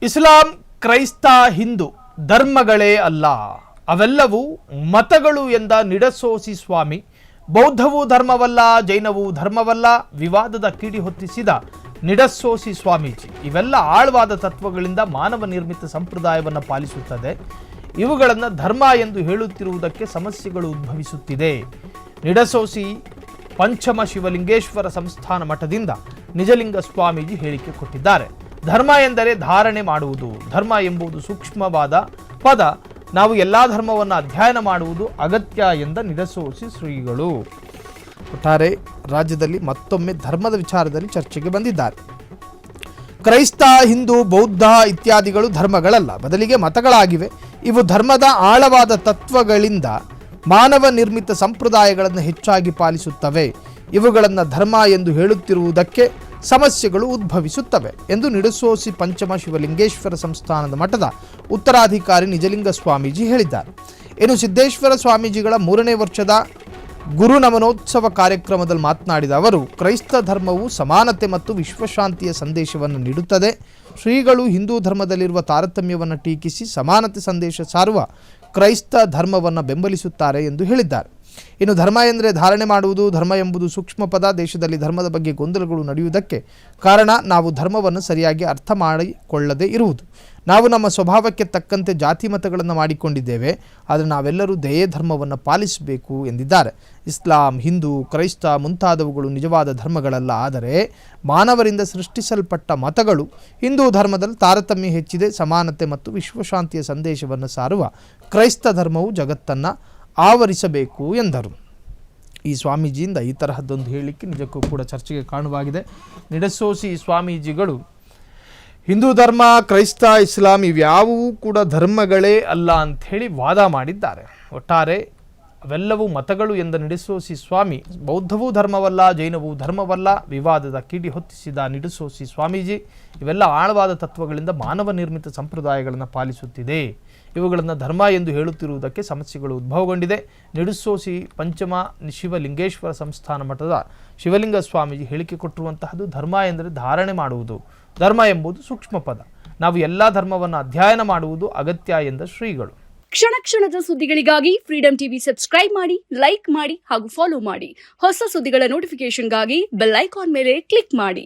ಇಸ್ಲಾಂ, ಕ್ರೈಸ್ತ, ಹಿಂದೂ ಧರ್ಮಗಳೇ ಅಲ್ಲ, ಅವೆಲ್ಲವೂ ಮತಗಳು ಎಂದ ನಿಡಸೋಸಿ ಸ್ವಾಮಿ. ಬೌದ್ಧವೂ ಧರ್ಮವಲ್ಲ, ಜೈನವೂ ಧರ್ಮವಲ್ಲ, ವಿವಾದದ ಕಿಡಿ ಹೊತ್ತಿಸಿದ ನಿಡಸೋಸಿ ಸ್ವಾಮೀಜಿ. ಇವೆಲ್ಲ ಆಳವಾದ ತತ್ವಗಳಿಂದ ಮಾನವ ನಿರ್ಮಿತ ಸಂಪ್ರದಾಯವನ್ನು ಪಾಲಿಸುತ್ತದೆ. ಇವುಗಳನ್ನು ಧರ್ಮ ಎಂದು ಹೇಳುತ್ತಿರುವುದಕ್ಕೆ ಸಮಸ್ಯೆಗಳು ಉದ್ಭವಿಸುತ್ತಿದೆ. ನಿಡಸೋಸಿ ಪಂಚಮ ಶಿವಲಿಂಗೇಶ್ವರ ಸಂಸ್ಥಾನ ಮಠದಿಂದ ನಿಜಲಿಂಗ ಸ್ವಾಮೀಜಿ ಹೇಳಿಕೆ ಕೊಟ್ಟಿದ್ದಾರೆ. ಧರ್ಮ ಎಂದರೆ ಧಾರಣೆ ಮಾಡುವುದು. ಧರ್ಮ ಎಂಬುದು ಸೂಕ್ಷ್ಮವಾದ ಪದ. ನಾವು ಎಲ್ಲ ಧರ್ಮವನ್ನು ಅಧ್ಯಯನ ಮಾಡುವುದು ಅಗತ್ಯ ಎಂದ ನಿಡಸೋಸಿ ಶ್ರೀಗಳು. ಒಟ್ಟಾರೆ ರಾಜ್ಯದಲ್ಲಿ ಮತ್ತೊಮ್ಮೆ ಧರ್ಮದ ವಿಚಾರದಲ್ಲಿ ಚರ್ಚೆಗೆ ಬಂದಿದ್ದಾರೆ. ಕ್ರೈಸ್ತ, ಹಿಂದೂ, ಬೌದ್ಧ ಇತ್ಯಾದಿಗಳು ಧರ್ಮಗಳಲ್ಲ, ಬದಲಿಗೆ ಮತಗಳಾಗಿವೆ. ಇವು ಧರ್ಮದ ಆಳವಾದ ತತ್ವಗಳಿಂದ ಮಾನವ ನಿರ್ಮಿತ ಸಂಪ್ರದಾಯಗಳನ್ನು ಹೆಚ್ಚಾಗಿ ಪಾಲಿಸುತ್ತವೆ. ಇವುಗಳನ್ನು ಧರ್ಮ ಎಂದು ಹೇಳುತ್ತಿರುವುದಕ್ಕೆ ಸಮಸ್ಯೆಗಳು ಉದ್ಭವಿಸುತ್ತವೆ ಎಂದು ನಿಡಸೋಸಿ ಪಂಚಮ ಶಿವಲಿಂಗೇಶ್ವರ ಸಂಸ್ಥಾನದ ಮಠದ ಉತ್ತರಾಧಿಕಾರಿ ನಿಜಲಿಂಗ ಸ್ವಾಮೀಜಿ ಹೇಳಿದ್ದಾರೆ. ಇನ್ನು ಸಿದ್ದೇಶ್ವರ ಸ್ವಾಮೀಜಿಗಳ 3ನೇ ವರ್ಷದ ಗುರು ನಮನೋತ್ಸವ ಕಾರ್ಯಕ್ರಮದಲ್ಲಿ ಮಾತನಾಡಿದ ಅವರು, ಕ್ರೈಸ್ತ ಧರ್ಮವು ಸಮಾನತೆ ಮತ್ತು ವಿಶ್ವಶಾಂತಿಯ ಸಂದೇಶವನ್ನು ನೀಡುತ್ತದೆ. ಶ್ರೀಗಳು ಹಿಂದೂ ಧರ್ಮದಲ್ಲಿರುವ ತಾರತಮ್ಯವನ್ನು ಟೀಕಿಸಿ ಸಮಾನತೆ ಸಂದೇಶ ಸಾರುವ ಕ್ರೈಸ್ತ ಧರ್ಮವನ್ನು ಬೆಂಬಲಿಸುತ್ತಾರೆ ಎಂದು ಹೇಳಿದ್ದಾರೆ. ಇನ್ನು ಧರ್ಮ ಎಂದರೆ ಧಾರಣೆ ಮಾಡುವುದು. ಧರ್ಮ ಎಂಬುದು ಸೂಕ್ಷ್ಮ ಪದ. ದೇಶದಲ್ಲಿ ಧರ್ಮದ ಬಗ್ಗೆ ಗೊಂದಲಗಳು ನಡೆಯುವುದಕ್ಕೆ ಕಾರಣ ನಾವು ಧರ್ಮವನ್ನು ಸರಿಯಾಗಿ ಅರ್ಥ ಮಾಡಿಕೊಳ್ಳದೇ ಇರುವುದು. ನಾವು ನಮ್ಮ ಸ್ವಭಾವಕ್ಕೆ ತಕ್ಕಂತೆ ಜಾತಿ ಮತಗಳನ್ನು ಮಾಡಿಕೊಂಡಿದ್ದೇವೆ. ಆದರೆ ನಾವೆಲ್ಲರೂ ದಯೆ ಧರ್ಮವನ್ನು ಪಾಲಿಸಬೇಕು ಎಂದಿದ್ದಾರೆ. ಇಸ್ಲಾಂ, ಹಿಂದೂ, ಕ್ರೈಸ್ತ ಮುಂತಾದವುಗಳು ನಿಜವಾದ ಧರ್ಮಗಳಲ್ಲ. ಆದರೆ ಮಾನವರಿಂದ ಸೃಷ್ಟಿಸಲ್ಪಟ್ಟ ಮತಗಳು. ಹಿಂದೂ ಧರ್ಮದಲ್ಲಿ ತಾರತಮ್ಯ ಹೆಚ್ಚಿದೆ. ಸಮಾನತೆ ಮತ್ತು ವಿಶ್ವಶಾಂತಿಯ ಸಂದೇಶವನ್ನು ಸಾರುವ ಕ್ರೈಸ್ತ ಧರ್ಮವು ಜಗತ್ತನ್ನು ಆವರಿಸಬೇಕು ಎಂದರು. ಈ ಸ್ವಾಮೀಜಿಯಿಂದ ಈ ತರಹದ್ದೊಂದು ಹೇಳಿಕೆ ನಿಜಕ್ಕೂ ಕೂಡ ಚರ್ಚೆಗೆ ಕಾರಣವಾಗಿದೆ. ನಿಡಸೋಸಿ ಸ್ವಾಮೀಜಿಗಳು ಹಿಂದೂ ಧರ್ಮ, ಕ್ರೈಸ್ತ, ಇಸ್ಲಾಂ ಇವ್ಯಾವೂ ಕೂಡ ಧರ್ಮಗಳೇ ಅಲ್ಲ ಅಂಥೇಳಿ ವಾದ ಮಾಡಿದ್ದಾರೆ. ಒಟ್ಟಾರೆ ಅವೆಲ್ಲವೂ ಮತಗಳು ಎಂದ ನಿಡಸೋಸಿ ಸ್ವಾಮಿ. ಬೌದ್ಧವೂ ಧರ್ಮವಲ್ಲ, ಜೈನವೂ ಧರ್ಮವಲ್ಲ, ವಿವಾದದ ಕಿಡಿ ಹೊತ್ತಿಸಿದ ನಿಡಸೋಸಿ ಸ್ವಾಮೀಜಿ. ಇವೆಲ್ಲ ಆಳವಾದ ತತ್ವಗಳಿಂದ ಮಾನವ ನಿರ್ಮಿತ ಸಂಪ್ರದಾಯಗಳನ್ನು ಪಾಲಿಸುತ್ತಿದೆ. ಇವುಗಳನ್ನು ಧರ್ಮ ಎಂದು ಹೇಳುತ್ತಿರುವುದಕ್ಕೆ ಸಮಸ್ಯೆಗಳು ಉದ್ಭವಗೊಂಡಿದೆ. ನಿಡಸೋಸಿ ಪಂಚಮ ಶಿವಲಿಂಗೇಶ್ವರ ಸಂಸ್ಥಾನ ಮಠದ ಶಿವಲಿಂಗ ಸ್ವಾಮೀಜಿ ಹೇಳಿಕೆ ಕೊಟ್ಟಿರುವಂತಹದ್ದು, ಧರ್ಮ ಎಂದರೆ ಧಾರಣೆ ಮಾಡುವುದು. ಧರ್ಮ ಎಂಬುದು ಸೂಕ್ಷ್ಮ ಪದ. ನಾವು ಎಲ್ಲ ಧರ್ಮವನ್ನು ಅಧ್ಯಯನ ಮಾಡುವುದು ಅಗತ್ಯ ಎಂದ ಶ್ರೀಗಳು. ಕ್ಷಣ ಕ್ಷಣದ ಸುದ್ದಿಗಳಿಗಾಗಿ ಫ್ರೀಡಂ ಟಿವಿ ಸಬ್ಸ್ಕ್ರೈಬ್ ಮಾಡಿ, ಲೈಕ್ ಮಾಡಿ ಹಾಗೂ ಫಾಲೋ ಮಾಡಿ. ಹೊಸ ಸುದ್ದಿಗಳ ನೋಟಿಫಿಕೇಶನ್ಗಾಗಿ ಬೆಲ್ ಐಕಾನ್ ಮೇಲೆ ಕ್ಲಿಕ್ ಮಾಡಿ.